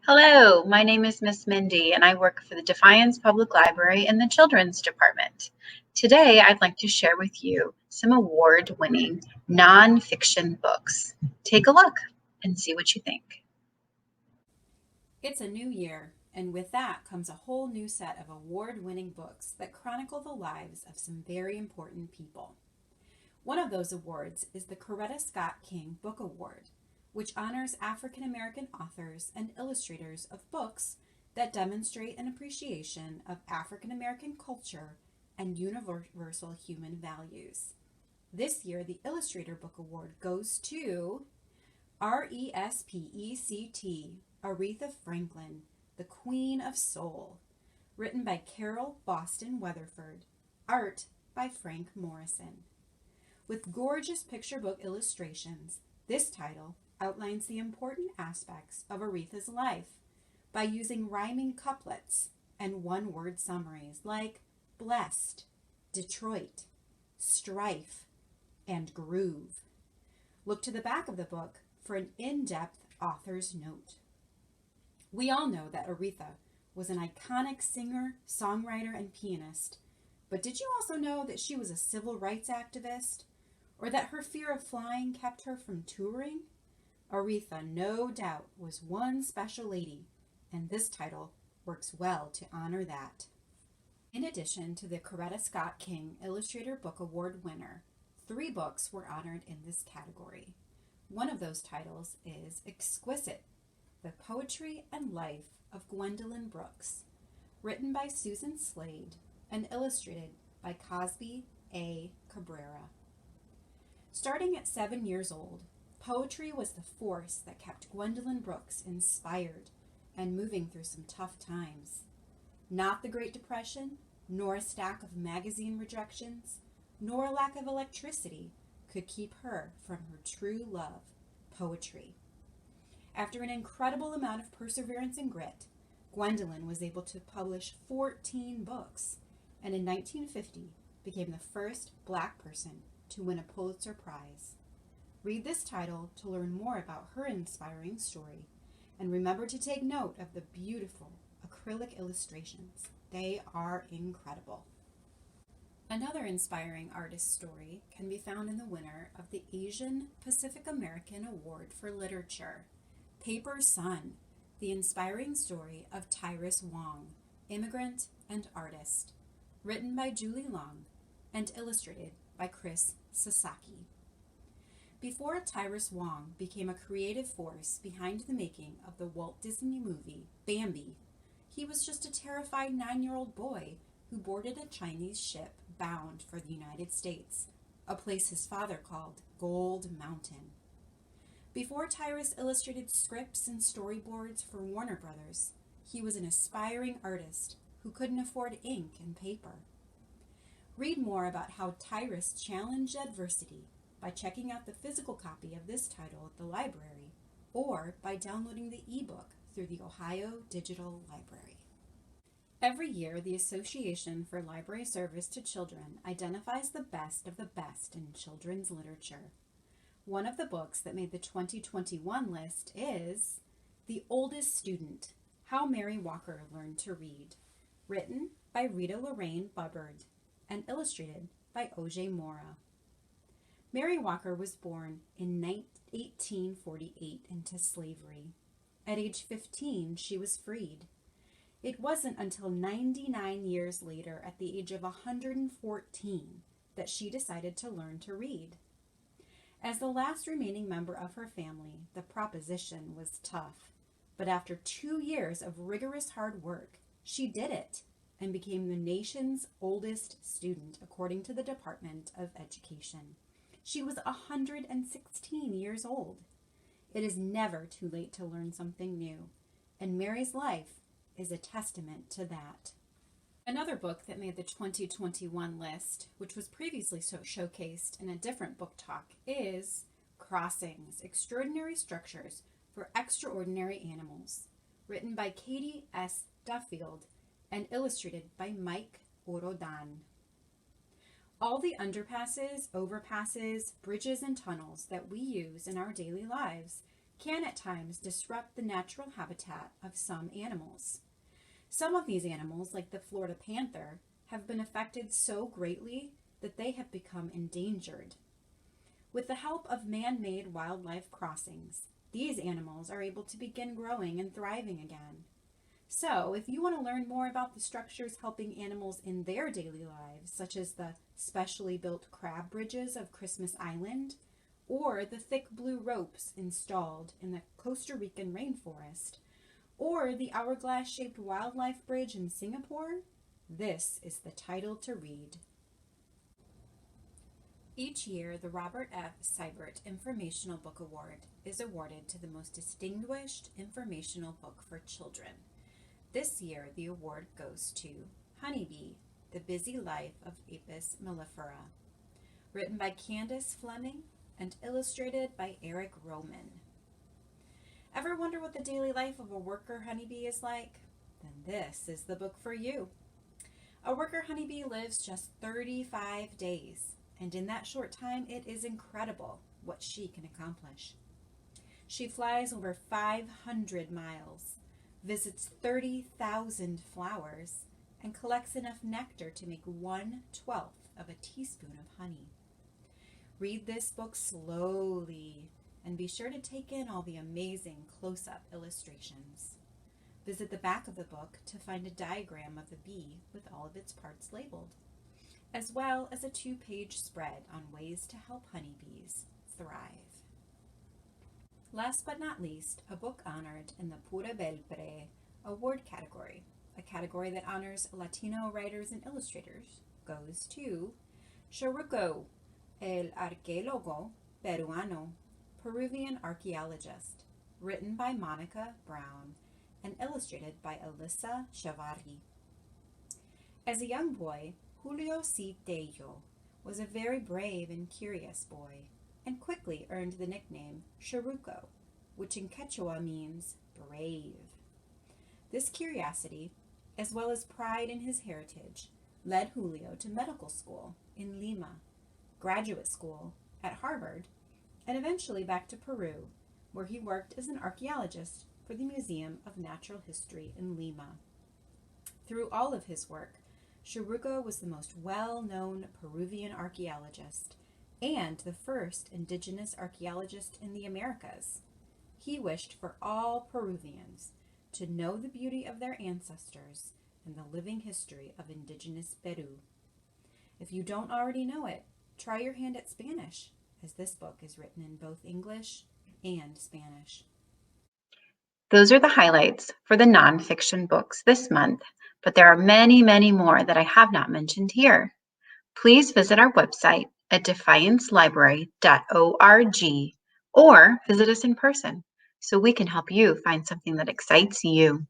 Hello, my name is Miss Mindy, and I work for the Defiance Public Library in the Children's Department. Today, I'd like to share with you some award-winning nonfiction books. Take a look and see what you think. It's a new year, and with that comes a whole new set of award winning books that chronicle the lives of some very important people. One of those awards is the Coretta Scott King Book Award, which honors African American authors and illustrators of books that demonstrate an appreciation of African American culture and universal human values. This year, the Illustrator Book Award goes to RESPECT, Aretha Franklin, the Queen of Soul, written by Carol Boston Weatherford, art by Frank Morrison. With gorgeous picture book illustrations, this title outlines the important aspects of Aretha's life by using rhyming couplets and one-word summaries like blessed, Detroit, strife, and groove. Look to the back of the book for an in-depth author's note. We all know that Aretha was an iconic singer, songwriter, and pianist, but did you also know that she was a civil rights activist? Or that her fear of flying kept her from touring? Aretha, no doubt, was one special lady, and this title works well to honor that. In addition to the Coretta Scott King Illustrator Book Award winner, 3 books were honored in this category. One of those titles is Exquisite, The Poetry and Life of Gwendolyn Brooks, written by Susan Slade and illustrated by Cosby A. Cabrera. Starting at 7 years old, poetry was the force that kept Gwendolyn Brooks inspired and moving through some tough times. Not the Great Depression, nor a stack of magazine rejections, nor a lack of electricity could keep her from her true love, poetry. After an incredible amount of perseverance and grit, Gwendolyn was able to publish 14 books, and in 1950 became the first Black person to win a Pulitzer Prize. Read this title to learn more about her inspiring story, and remember to take note of the beautiful acrylic illustrations. They are incredible. Another inspiring artist story can be found in the winner of the Asian Pacific American Award for Literature, Paper Sun, the inspiring story of Tyrus Wong, immigrant and artist, written by Julie Long and illustrated by Chris Sasaki. Before Tyrus Wong became a creative force behind the making of the Walt Disney movie Bambi, he was just a terrified 9-year-old boy who boarded a Chinese ship bound for the United States, a place his father called Gold Mountain. Before Tyrus illustrated scripts and storyboards for Warner Brothers, he was an aspiring artist who couldn't afford ink and paper. Read more about how Tyrus challenged adversity by checking out the physical copy of this title at the library or by downloading the ebook through the Ohio Digital Library. Every year, the Association for Library Service to Children identifies the best of the best in children's literature. One of the books that made the 2021 list is The Oldest Student, How Mary Walker Learned to Read, written by Rita Lorraine Bubbard and illustrated by O.J. Mora. Mary Walker was born in 1848 into slavery. At age 15, she was freed. It wasn't until 99 years later, at the age of 114, that she decided to learn to read. As the last remaining member of her family, the proposition was tough. But after 2 years of rigorous hard work, she did it and became the nation's oldest student, according to the Department of Education. She was 116 years old. It is never too late to learn something new, and Mary's life is a testament to that. Another book that made the 2021 list, which was previously showcased in a different book talk, is Crossings, Extraordinary Structures for Extraordinary Animals, written by Katie S. Duffield and illustrated by Mike Orodan. All the underpasses, overpasses, bridges, and tunnels that we use in our daily lives can at times disrupt the natural habitat of some animals. Some of these animals, like the Florida panther, have been affected so greatly that they have become endangered. With the help of man-made wildlife crossings, these animals are able to begin growing and thriving again. So, if you want to learn more about the structures helping animals in their daily lives, such as the specially built crab bridges of Christmas Island, or the thick blue ropes installed in the Costa Rican rainforest, or the hourglass-shaped wildlife bridge in Singapore, this is the title to read. Each year, the Robert F. Seibert Informational Book Award is awarded to the most distinguished informational book for children. This year, the award goes to Honeybee, The Busy Life of Apis mellifera, written by Candace Fleming and illustrated by Eric Roman. Ever wonder what the daily life of a worker honeybee is like? Then this is the book for you. A worker honeybee lives just 35 days, and in that short time, it is incredible what she can accomplish. She flies over 500 miles, visits 30,000 flowers, and collects enough nectar to make 1/12 of a teaspoon of honey. Read this book slowly, and be sure to take in all the amazing close-up illustrations. Visit the back of the book to find a diagram of the bee with all of its parts labeled, as well as a 2-page spread on ways to help honeybees thrive. Last but not least, a book honored in the Pura Belpre award category, a category that honors Latino writers and illustrators, goes to Chiruko, el arqueólogo peruano, Peruvian archaeologist, written by Monica Brown and illustrated by Alyssa Chavarri. As a young boy, Julio C. Tello was a very brave and curious boy, and quickly earned the nickname Chiruko, which in Quechua means brave. This curiosity, as well as pride in his heritage, led Julio to medical school in Lima, graduate school at Harvard, and eventually back to Peru, where he worked as an archaeologist for the Museum of Natural History in Lima. Through all of his work, Chiruko was the most well-known Peruvian archaeologist and the first indigenous archaeologist in the Americas. He wished for all Peruvians to know the beauty of their ancestors and the living history of indigenous Peru. If you don't already know it, try your hand at Spanish, as this book is written in both English and Spanish. Those are the highlights for the nonfiction books this month, but there are many, many more that I have not mentioned here. Please visit our website at defiancelibrary.org or visit us in person so we can help you find something that excites you.